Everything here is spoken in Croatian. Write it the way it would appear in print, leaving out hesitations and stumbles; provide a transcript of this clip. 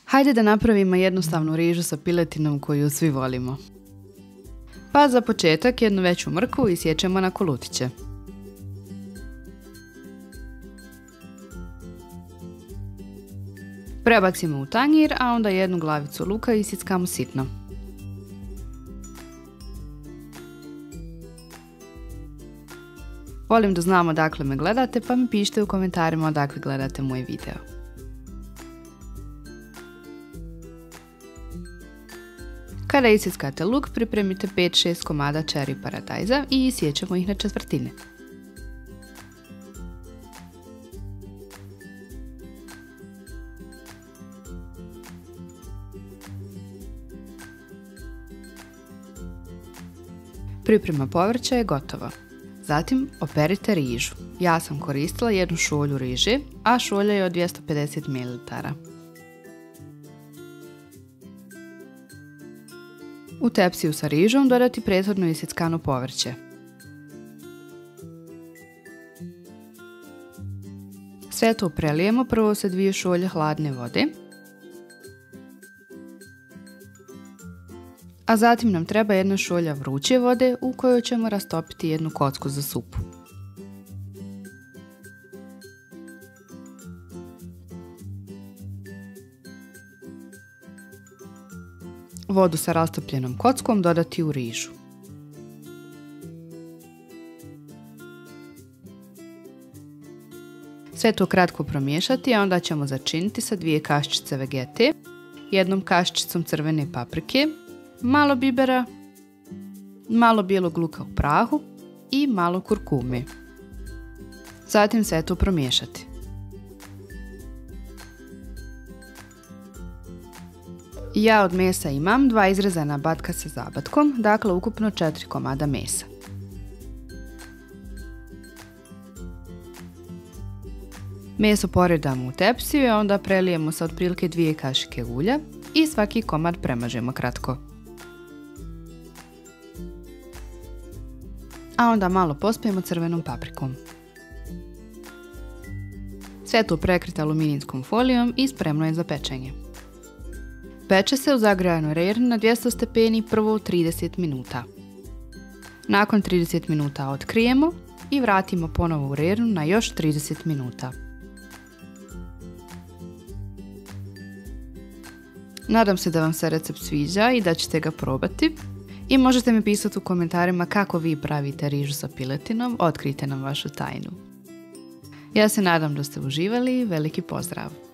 Hajde da napravimo jednostavnu rižu sa piletinom koju svi volimo. Pa za početak jednu veću mrkvu isječemo na kolutiće. Prebacimo u tanjir, a onda jednu glavicu luka isjeckamo sitno. Volim da znam odakle me gledate, pa mi pišite u komentarima odakle gledate moj video. Kada isjeckate luk, pripremite 5-6 komada cherry paradajza i isječemo ih na četvrtine. Priprema povrća je gotova. Zatim operite rižu. Ja sam koristila jednu šolju riže, a šolja je od 250 ml. U tepsiju sa rižom dodati prethodno isjeckano povrće. Sve to prelijemo prvo sa 2 šolje hladne vode, a zatim nam treba 1 šolja vruće vode u kojoj ćemo rastopiti 1 kocku za supu. Vodu sa rastopljenom kockom dodati u rižu. Sve to kratko promiješati, a onda ćemo začiniti sa 2 kaščice vegete, 1 kaščicom crvene paprike, malo bibera, malo bijelog luka u prahu i malo kurkume. Zatim sve to promiješati. Ja od mesa imam 2 izrezana batka sa zabatkom, dakle ukupno 4 komada mesa. Meso poredamo u tepsiju i onda prelijemo sa otprilike 2 kašike ulja i svaki komad premažemo kratko. A onda malo pospijemo crvenom paprikom. Sve to prekrite aluminijskom folijom i spremno je za pečenje. Peče se u zagrejanoj rerni na 200 stepeni prvo 30 minuta. Nakon 30 minuta otkrijemo i vratimo ponovo u rernu na još 30 minuta. Nadam se da vam se recept sviđa i da ćete ga probati. I možete mi pisati u komentarima kako vi pravite rižu sa piletinom, otkrijte nam vašu tajnu. Ja se nadam da ste uživali, veliki pozdrav!